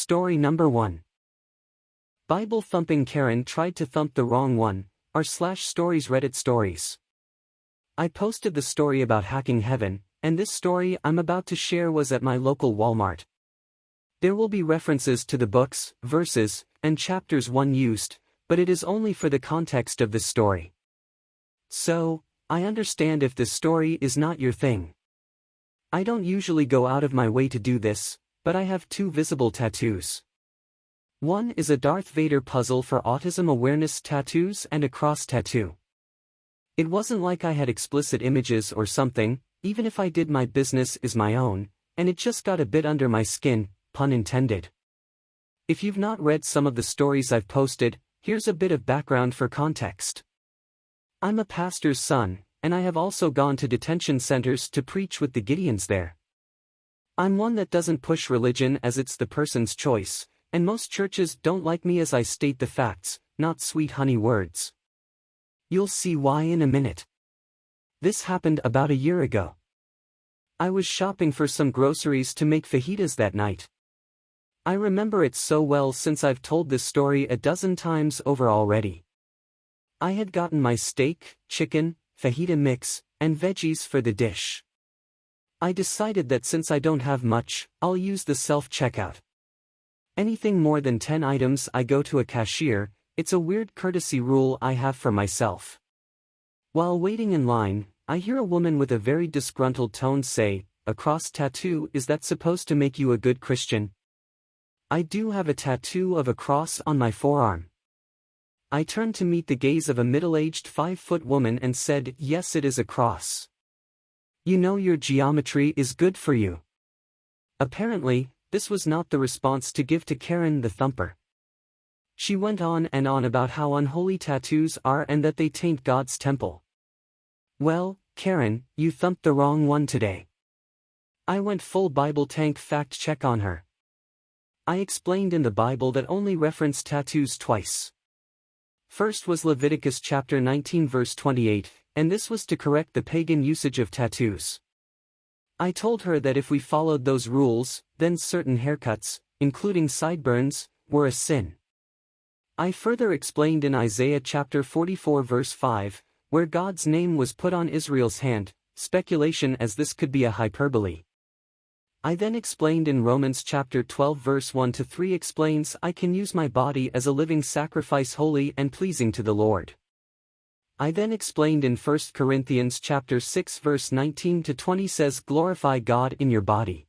Story number 1. Bible thumping Karen tried to thump the wrong one, r/stories Reddit stories. I posted the story about hacking heaven, and this story I'm about to share was at my local Walmart. There will be references to the books, verses, and chapters one used, but it is only for the context of this story. So, I understand if this story is not your thing. I don't usually go out of my way to do this, but I have 2 visible tattoos. One is a Darth Vader puzzle for autism awareness tattoos and a cross tattoo. It wasn't like I had explicit images or something, even if I did. My business is my own, and it just got a bit under my skin, pun intended. If you've not read some of the stories I've posted, here's a bit of background for context. I'm a pastor's son, and I have also gone to detention centers to preach with the Gideons there. I'm one that doesn't push religion as it's the person's choice, and most churches don't like me as I state the facts, not sweet honey words. You'll see why in a minute. This happened about a year ago. I was shopping for some groceries to make fajitas that night. I remember it so well since I've told this story a dozen times over already. I had gotten my steak, chicken, fajita mix, and veggies for the dish. I decided that since I don't have much, I'll use the self-checkout. Anything more than 10 items I go to a cashier. It's a weird courtesy rule I have for myself. While waiting in line, I hear a woman with a very disgruntled tone say, "A cross tattoo, is that supposed to make you a good Christian?" I do have a tattoo of a cross on my forearm. I turned to meet the gaze of a middle-aged 5-foot woman and said, "Yes, it is a cross. You know your geometry is good for you." Apparently, this was not the response to give to Karen the thumper. She went on and on about how unholy tattoos are and that they taint God's temple. "Well, Karen, you thumped the wrong one today." I went full Bible tank fact check on her. I explained in the Bible that only referenced tattoos twice. First was Leviticus chapter 19 verse 28, and this was to correct the pagan usage of tattoos. I told her that if we followed those rules, then certain haircuts, including sideburns, were a sin. I further explained in Isaiah chapter 44 verse 5, where God's name was put on Israel's hand, speculation as this could be a hyperbole. I then explained in Romans chapter 12 verse 1-3 explains I can use my body as a living sacrifice holy and pleasing to the Lord. I then explained in 1 Corinthians chapter 6 verse 19-20 says glorify God in your body.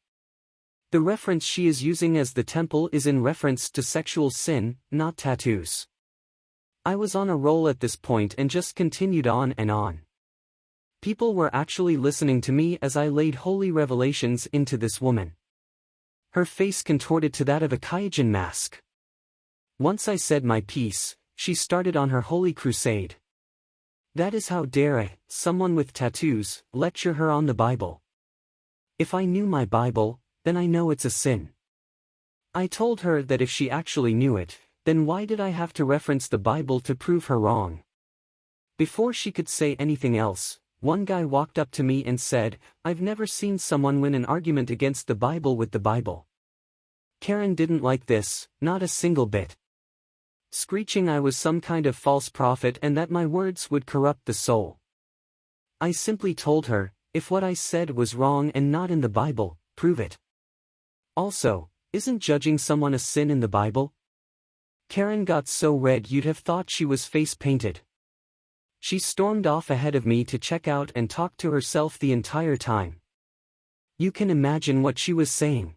The reference she is using as the temple is in reference to sexual sin, not tattoos. I was on a roll at this point and just continued on and on. People were actually listening to me as I laid holy revelations into this woman. Her face contorted to that of a Kaijin mask. Once I said my piece, she started on her holy crusade. That is how dare someone with tattoos lecture her on the Bible. If I knew my Bible, then I know it's a sin. I told her that if she actually knew it, then why did I have to reference the Bible to prove her wrong? Before she could say anything else, one guy walked up to me and said, "I've never seen someone win an argument against the Bible with the Bible." Karen didn't like this, not a single bit. Screeching I was some kind of false prophet and that my words would corrupt the soul. I simply told her, if what I said was wrong and not in the Bible, prove it. Also, isn't judging someone a sin in the Bible? Karen got so red you'd have thought she was face-painted. She stormed off ahead of me to check out and talk to herself the entire time. You can imagine what she was saying.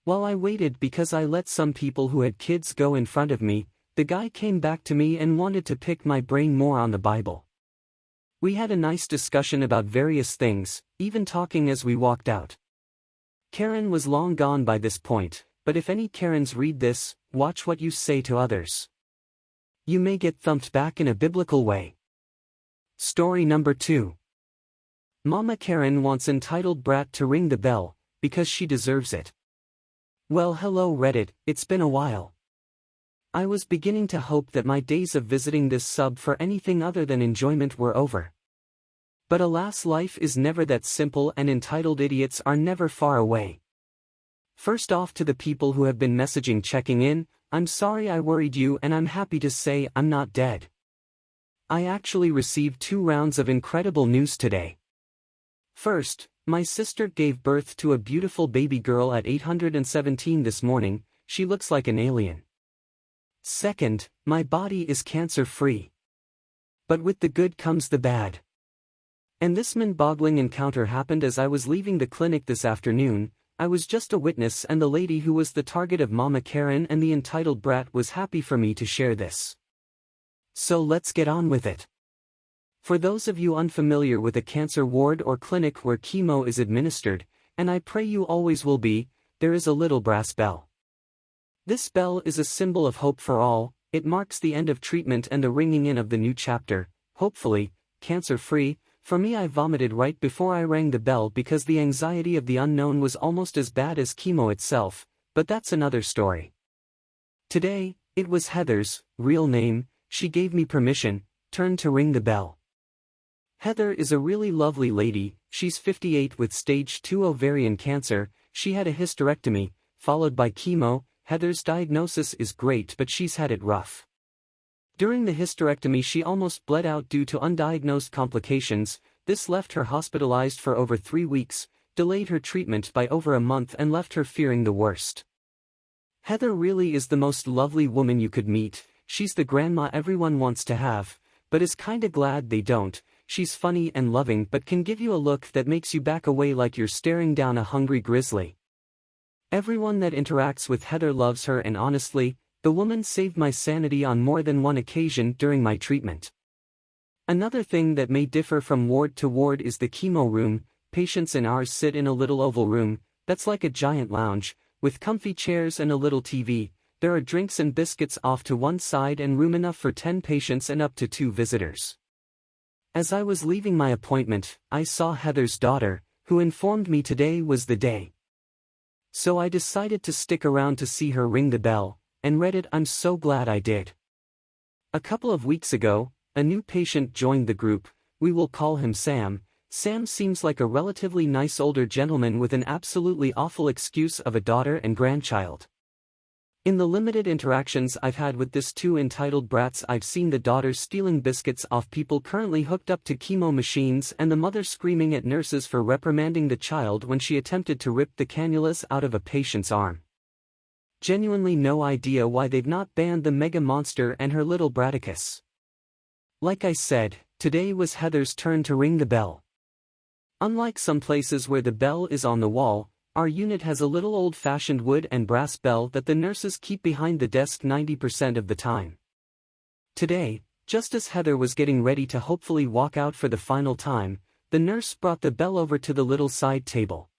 While I waited because I let some people who had kids go in front of me, the guy came back to me and wanted to pick my brain more on the Bible. We had a nice discussion about various things, even talking as we walked out. Karen was long gone by this point, but if any Karens read this, watch what you say to others. You may get thumped back in a biblical way. Story number 2. Mama Karen wants entitled brat to ring the bell, because she deserves it. Well, hello Reddit, it's been a while. I was beginning to hope that my days of visiting this sub for anything other than enjoyment were over. But alas, life is never that simple and entitled idiots are never far away. First off, to the people who have been messaging checking in, I'm sorry I worried you, and I'm happy to say I'm not dead. I actually received 2 rounds of incredible news today. First, my sister gave birth to a beautiful baby girl at 817 this morning. She looks like an alien. Second, my body is cancer-free. But with the good comes the bad. And this mind-boggling encounter happened as I was leaving the clinic this afternoon. I was just a witness, and the lady who was the target of Mama Karen and the entitled brat was happy for me to share this. So let's get on with it. For those of you unfamiliar with a cancer ward or clinic where chemo is administered, and I pray you always will be, there is a little brass bell. This bell is a symbol of hope for all. It marks the end of treatment and the ringing in of the new chapter, hopefully, cancer-free. For me, I vomited right before I rang the bell because the anxiety of the unknown was almost as bad as chemo itself, but that's another story. Today, it was Heather's real name. She gave me permission, turn to ring the bell. Heather is a really lovely lady. She's 58 with stage 2 ovarian cancer. She had a hysterectomy, followed by chemo. Heather's diagnosis is great, but she's had it rough. During the hysterectomy, she almost bled out due to undiagnosed complications. This left her hospitalized for over 3 weeks, delayed her treatment by over a month, and left her fearing the worst. Heather really is the most lovely woman you could meet. She's the grandma everyone wants to have, but is kinda glad they don't. She's funny and loving, but can give you a look that makes you back away like you're staring down a hungry grizzly. Everyone that interacts with Heather loves her, and honestly, the woman saved my sanity on more than one occasion during my treatment. Another thing that may differ from ward to ward is the chemo room. Patients in ours sit in a little oval room that's like a giant lounge, with comfy chairs and a little TV. There are drinks and biscuits off to one side and room enough for 10 patients and up to 2 visitors. As I was leaving my appointment, I saw Heather's daughter, who informed me today was the day. So I decided to stick around to see her ring the bell, and Reddit, I'm so glad I did. A couple of weeks ago, a new patient joined the group. We will call him Sam. Sam seems like a relatively nice older gentleman with an absolutely awful excuse of a daughter and grandchild. In the limited interactions I've had with this 2 entitled brats, I've seen the daughter stealing biscuits off people currently hooked up to chemo machines, and the mother screaming at nurses for reprimanding the child when she attempted to rip the cannulas out of a patient's arm. Genuinely no idea why they've not banned the mega monster and her little braticus. Like I said, today was Heather's turn to ring the bell. Unlike some places where the bell is on the wall, our unit has a little old-fashioned wood and brass bell that the nurses keep behind the desk 90% of the time. Today, just as Heather was getting ready to hopefully walk out for the final time, the nurse brought the bell over to the little side table.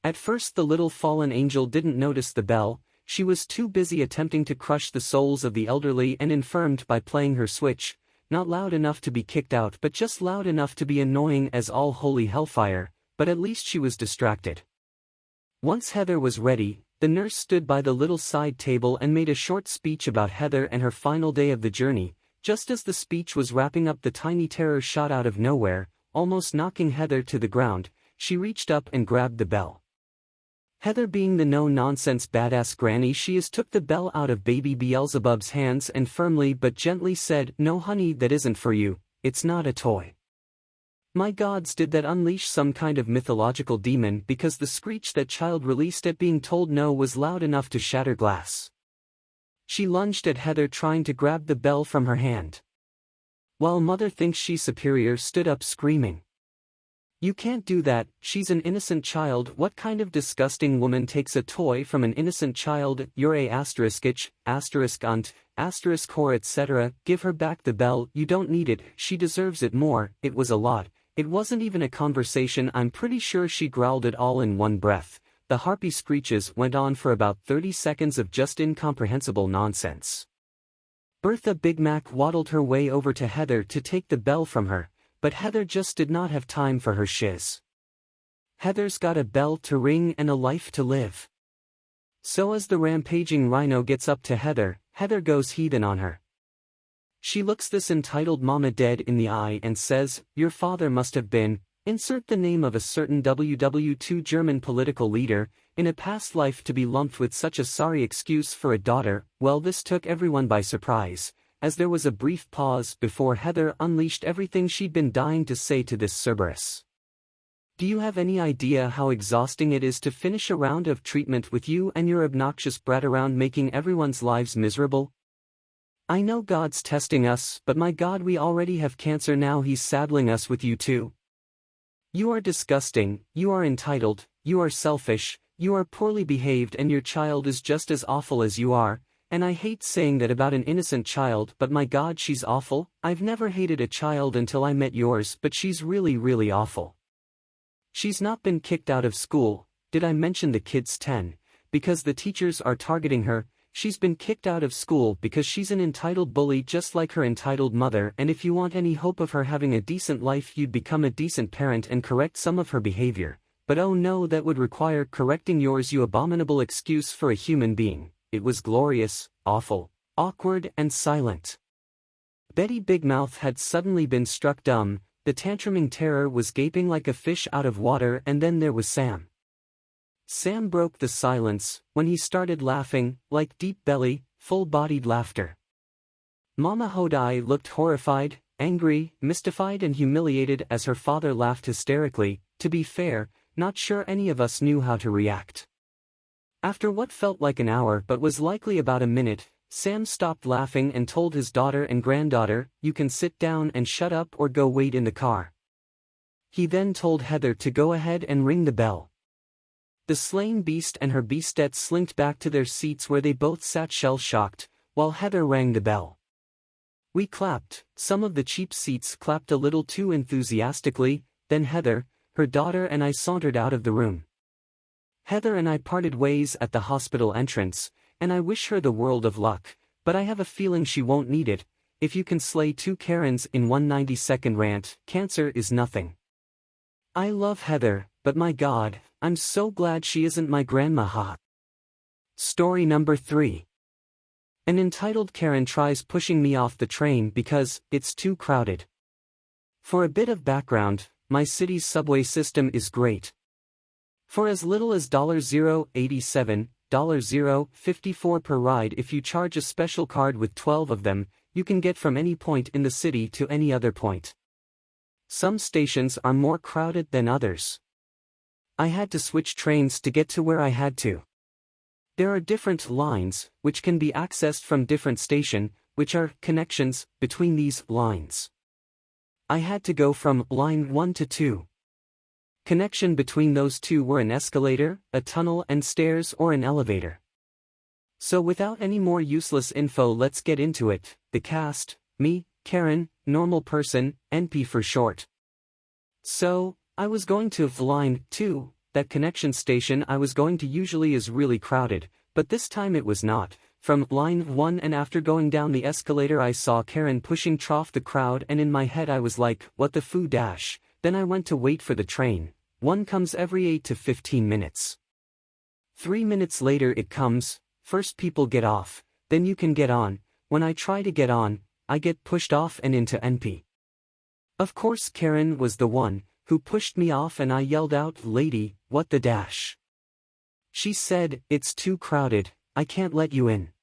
At first, the little fallen angel didn't notice the bell. She was too busy attempting to crush the souls of the elderly and infirmed by playing her Switch, not loud enough to be kicked out but just loud enough to be annoying as all holy hellfire, but at least she was distracted. Once Heather was ready, the nurse stood by the little side table and made a short speech about Heather and her final day of the journey. Just as the speech was wrapping up, the tiny terror shot out of nowhere, almost knocking Heather to the ground. She reached up and grabbed the bell. Heather, being the no-nonsense badass granny she is, took the bell out of baby Beelzebub's hands and firmly but gently said, "No honey, that isn't for you, it's not a toy." My gods, did that unleash some kind of mythological demon, because the screech that child released at being told no was loud enough to shatter glass. She lunged at Heather, trying to grab the bell from her hand. While mother thinks she's superior stood up screaming, "You can't do that, she's an innocent child. What kind of disgusting woman takes a toy from an innocent child? You're a *ich, *unt, *whore, etc. Give her back the bell, you don't need it, she deserves it more." It was a lot. It wasn't even a conversation. I'm pretty sure she growled it all in one breath. The harpy screeches went on for about 30 seconds of just incomprehensible nonsense. Bertha Big Mac waddled her way over to Heather to take the bell from her, but Heather just did not have time for her shiz. Heather's got a bell to ring and a life to live. So as the rampaging rhino gets up to Heather, Heather goes heathen on her. She looks this entitled mama dead in the eye and says, "Your father must have been Insert the name of a certain WW2 German political leader, in a past life to be lumped with such a sorry excuse for a daughter. Well, this took everyone by surprise, as there was a brief pause before Heather unleashed everything she'd been dying to say to this Cerberus. Do you have any idea how exhausting it is to finish a round of treatment with you and your obnoxious brat around making everyone's lives miserable? I know God's testing us, but my God, we already have cancer, now He's saddling us with you too. You are disgusting, you are entitled, you are selfish, you are poorly behaved, and your child is just as awful as you are. And I hate saying that about an innocent child, but my God, she's awful. I've never hated a child until I met yours, but she's really, really awful. She's not been kicked out of school, did I mention the kid's 10, because the teachers are targeting her. She's been kicked out of school because she's an entitled bully just like her entitled mother, and if you want any hope of her having a decent life, you'd become a decent parent and correct some of her behavior. But oh no, that would require correcting yours, you abominable excuse for a human being. It was glorious, awful, awkward, and silent. Betty Big Mouth had suddenly been struck dumb. The tantruming terror was gaping like a fish out of water, and then there was Sam. Sam broke the silence when he started laughing, like deep belly, full-bodied laughter. Mama Hodai looked horrified, angry, mystified, and humiliated as her father laughed hysterically. To be fair, not sure any of us knew how to react. After what felt like an hour but was likely about a minute, Sam stopped laughing and told his daughter and granddaughter, "You can sit down and shut up or go wait in the car." He then told Heather to go ahead and ring the bell. The slain beast and her beastette slinked back to their seats where they both sat shell-shocked, while Heather rang the bell. We clapped, some of the cheap seats clapped a little too enthusiastically, then Heather, her daughter, and I sauntered out of the room. Heather and I parted ways at the hospital entrance, and I wish her the world of luck, but I have a feeling she won't need it. If you can slay two Karens in one 90-second rant, cancer is nothing. I love Heather, but my God, I'm so glad she isn't my grandma. Ha. Story number 3. An entitled Karen tries pushing me off the train because it's too crowded. For a bit of background, my city's subway system is great. For as little as $0.87, $0.54 per ride, if you charge a special card with 12 of them, you can get from any point in the city to any other point. Some stations are more crowded than others. I had to switch trains to get to where I had to. There are different lines, which can be accessed from different station, which are connections between these lines. I had to go from line 1 to 2. Connection between those two were an escalator, a tunnel and stairs, or an elevator. So without any more useless info, let's get into it. The cast, me, Karen, normal person, NP for short. So, I was going to line 2, that connection station I was going to usually is really crowded, but this time it was not. From line 1, and after going down the escalator I saw Karen pushing trough the crowd, and in my head I was like, what the foo dash. Then I went to wait for the train. One comes every 8 to 15 minutes. 3 minutes later it comes. First people get off, then you can get on. When I try to get on, I get pushed off and into NP. Of course Karen was the one who pushed me off, and I yelled out, "Lady, what the dash?" She said, "It's too crowded, I can't let you in."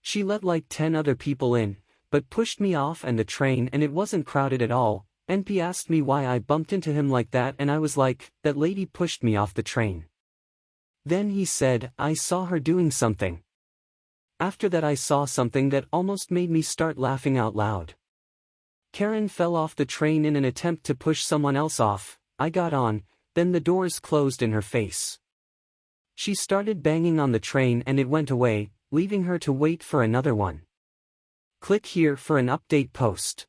She let like 10 other people in, but pushed me off and the train, and it wasn't crowded at all. NP asked me why I bumped into him like that, and I was like, that lady pushed me off the train. Then he said, I saw her doing something. After that I saw something that almost made me start laughing out loud. Karen fell off the train in an attempt to push someone else off. I got on, then the doors closed in her face. She started banging on the train and it went away, leaving her to wait for another one. Click here for an update post.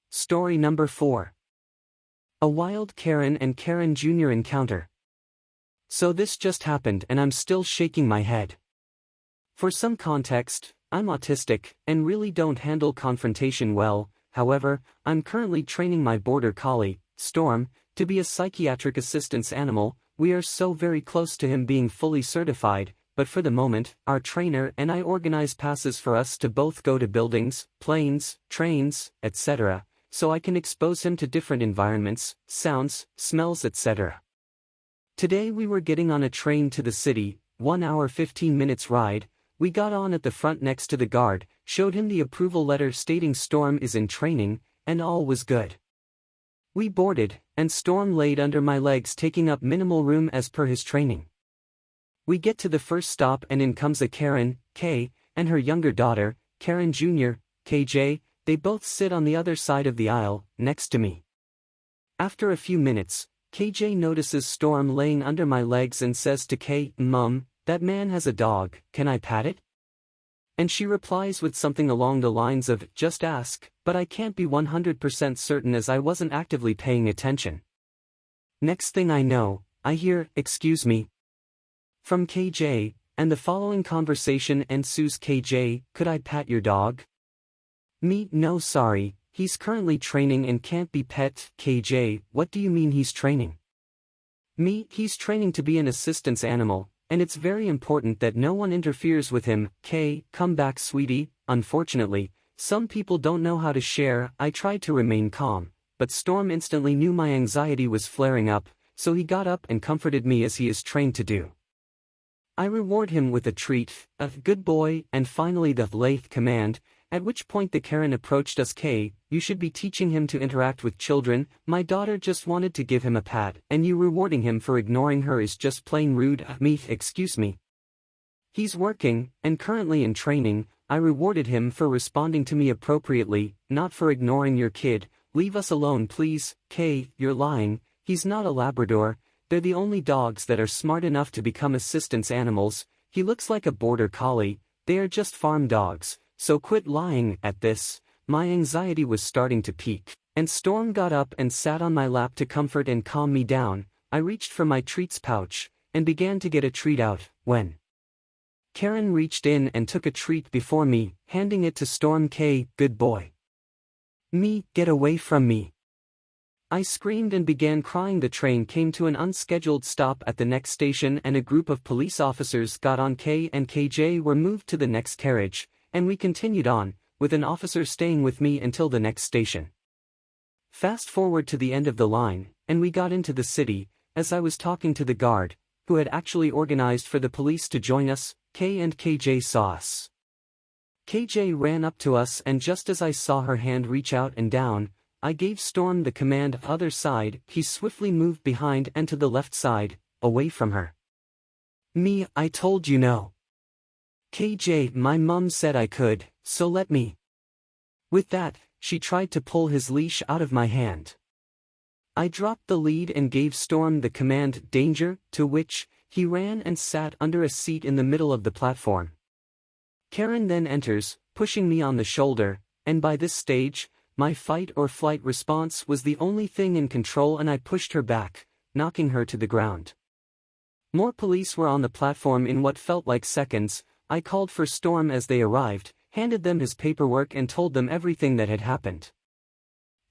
Story number 4. A wild Karen and Karen Jr. encounter. So this just happened and I'm still shaking my head. For some context, I'm autistic and really don't handle confrontation well. However, I'm currently training my border collie, Storm, to be a psychiatric assistance animal. We are so very close to him being fully certified, but for the moment, our trainer and I organize passes for us to both go to buildings, planes, trains, etc., so I can expose him to different environments, sounds, smells, etc. Today we were getting on a train to the city, 1 hour 15 minutes ride. We got on at the front next to the guard, showed him the approval letter stating Storm is in training, and all was good. We boarded, and Storm laid under my legs taking up minimal room as per his training. We get to the first stop and in comes a Karen, K, and her younger daughter, Karen Jr., KJ. They both sit on the other side of the aisle, next to me. After a few minutes, KJ notices Storm laying under my legs and says to K, "Mum, that man has a dog, can I pat it?" And she replies with something along the lines of, "Just ask," but I can't be 100% certain as I wasn't actively paying attention. Next thing I know, I hear, "Excuse me," from KJ, and the following conversation ensues. KJ, "Could I pat your dog?" Me, "No sorry, he's currently training and can't be pet." KJ, "What do you mean he's training?" Me, "He's training to be an assistance animal, and it's very important that no one interferes with him." K, "Come back sweetie." Unfortunately, some people don't know how to share. I tried to remain calm, but Storm instantly knew my anxiety was flaring up, so he got up and comforted me as he is trained to do. I reward him with a treat, a "good boy," and finally the lathe command, at which point the Karen approached us. "K, you should be teaching him to interact with children. My daughter just wanted to give him a pat, and you rewarding him for ignoring her is just plain rude." Me, "Excuse me. He's working, and currently in training." I rewarded him for responding to me appropriately, not for ignoring your kid. "Leave us alone please." K, "You're lying, he's not a Labrador. They're the only dogs that are smart enough to become assistance animals. He looks like a border collie. They are just farm dogs, so quit lying." At this, my anxiety was starting to peak, and Storm got up and sat on my lap to comfort and calm me down. I reached for my treats pouch, and began to get a treat out, when Karen reached in and took a treat before me, handing it to Storm. K, "Good boy." Me, "Get away from me." I screamed and began crying. The train came to an unscheduled stop at the next station and a group of police officers got on. K and KJ were moved to the next carriage, and we continued on, with an officer staying with me until the next station. Fast forward to the end of the line, and we got into the city. As I was talking to the guard, who had actually organized for the police to join us, K and KJ saw us. KJ ran up to us, and just as I saw her hand reach out and down, I gave Storm the command, "Other side." He swiftly moved behind and to the left side, away from her. Me, "I told you no." KJ, "My mum said I could, so let me." With that, she tried to pull his leash out of my hand. I dropped the lead and gave Storm the command, "Danger," to which he ran and sat under a seat in the middle of the platform. Karen then enters, pushing me on the shoulder, and by this stage, my fight or flight response was the only thing in control, and I pushed her back, knocking her to the ground. More police were on the platform in what felt like seconds. I called for Storm as they arrived, handed them his paperwork and told them everything that had happened.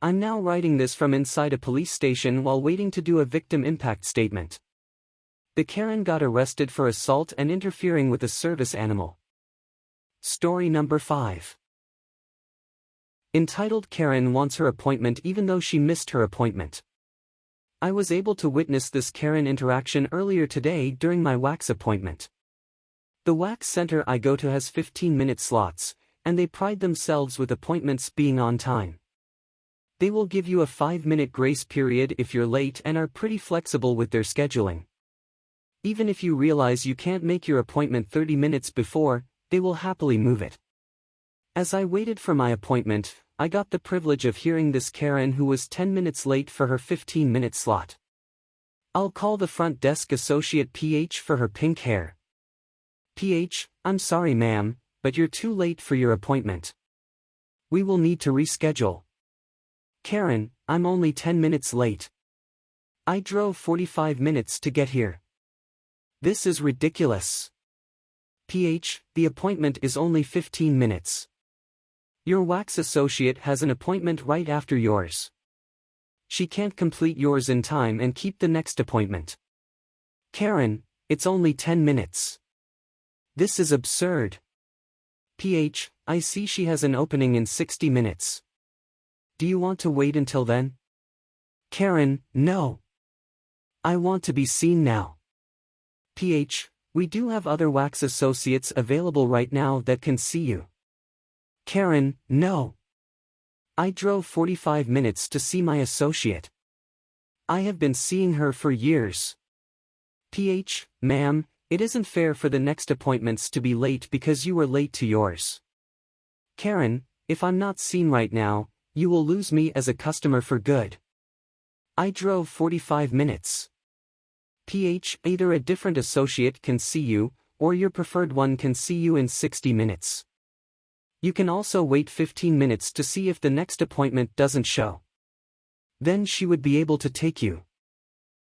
I'm now writing this from inside a police station while waiting to do a victim impact statement. The Karen got arrested for assault and interfering with a service animal. Story number 5. Entitled Karen wants her appointment even though she missed her appointment. I was able to witness this Karen interaction earlier today during my wax appointment. The wax center I go to has 15-minute slots, and they pride themselves with appointments being on time. They will give you a 5-minute grace period if you're late and are pretty flexible with their scheduling. Even if you realize you can't make your appointment 30 minutes before, they will happily move it. As I waited for my appointment, I got the privilege of hearing this Karen who was 10 minutes late for her 15-minute slot. I'll call the front desk associate PH for her pink hair. PH, "I'm sorry ma'am, but you're too late for your appointment. We will need to reschedule." Karen, "I'm only 10 minutes late. I drove 45 minutes to get here. This is ridiculous." PH, "The appointment is only 15 minutes. Your wax associate has an appointment right after yours. She can't complete yours in time and keep the next appointment." Karen, "It's only 10 minutes. This is absurd." PH, "I see she has an opening in 60 minutes. Do you want to wait until then? Karen, no. I want to be seen now. PH, we do have other wax associates available right now that can see you. Karen, no. I drove 45 minutes to see my associate. I have been seeing her for years. PH, ma'am, it isn't fair for the next appointments to be late because you were late to yours. Karen, if I'm not seen right now, you will lose me as a customer for good. I drove 45 minutes. PH, either a different associate can see you, or your preferred one can see you in 60 minutes. You can also wait 15 minutes to see if the next appointment doesn't show. Then she would be able to take you.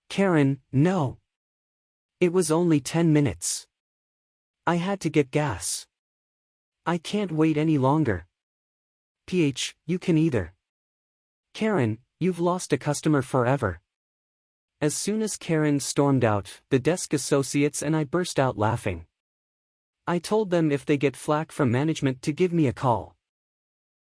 Karen, no. It was only 10 minutes. I had to get gas. I can't wait any longer. PH, you can either. Karen, you've lost a customer forever. As soon as Karen stormed out, the desk associates and I burst out laughing. I told them if they get flack from management to give me a call.